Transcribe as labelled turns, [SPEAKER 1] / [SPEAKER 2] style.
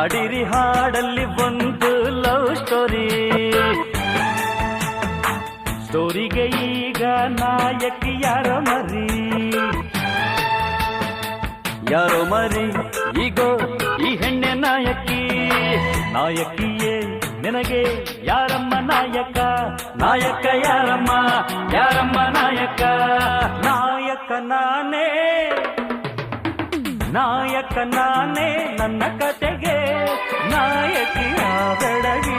[SPEAKER 1] ಹಾಡಿರಿ ಹಾಡಲ್ಲಿ ಒಂದು love story. ಸ್ಟೋರಿಗೆ ಈಗ ನಾಯಕಿ ಯಾರೋ ಮರಿ, ಯಾರೋ ಮರಿ ಈಗೋ ಈ ಹೆಣ್ಣೆ ನಾಯಕಿ. ನಾಯಕಿಯೇ ನಿನಗೆ ಯಾರಮ್ಮ ನಾಯಕ, ನಾಯಕ ಯಾರಮ್ಮ, ಯಾರಮ್ಮ ನಾಯಕ. ನಾಯಕ ನಾನೇ, ನಾಯಕ ನಾನೇ, ನನ್ನ ಕತೆಗೆ ನಾಯಕಿ ಬೆಡಗಿ.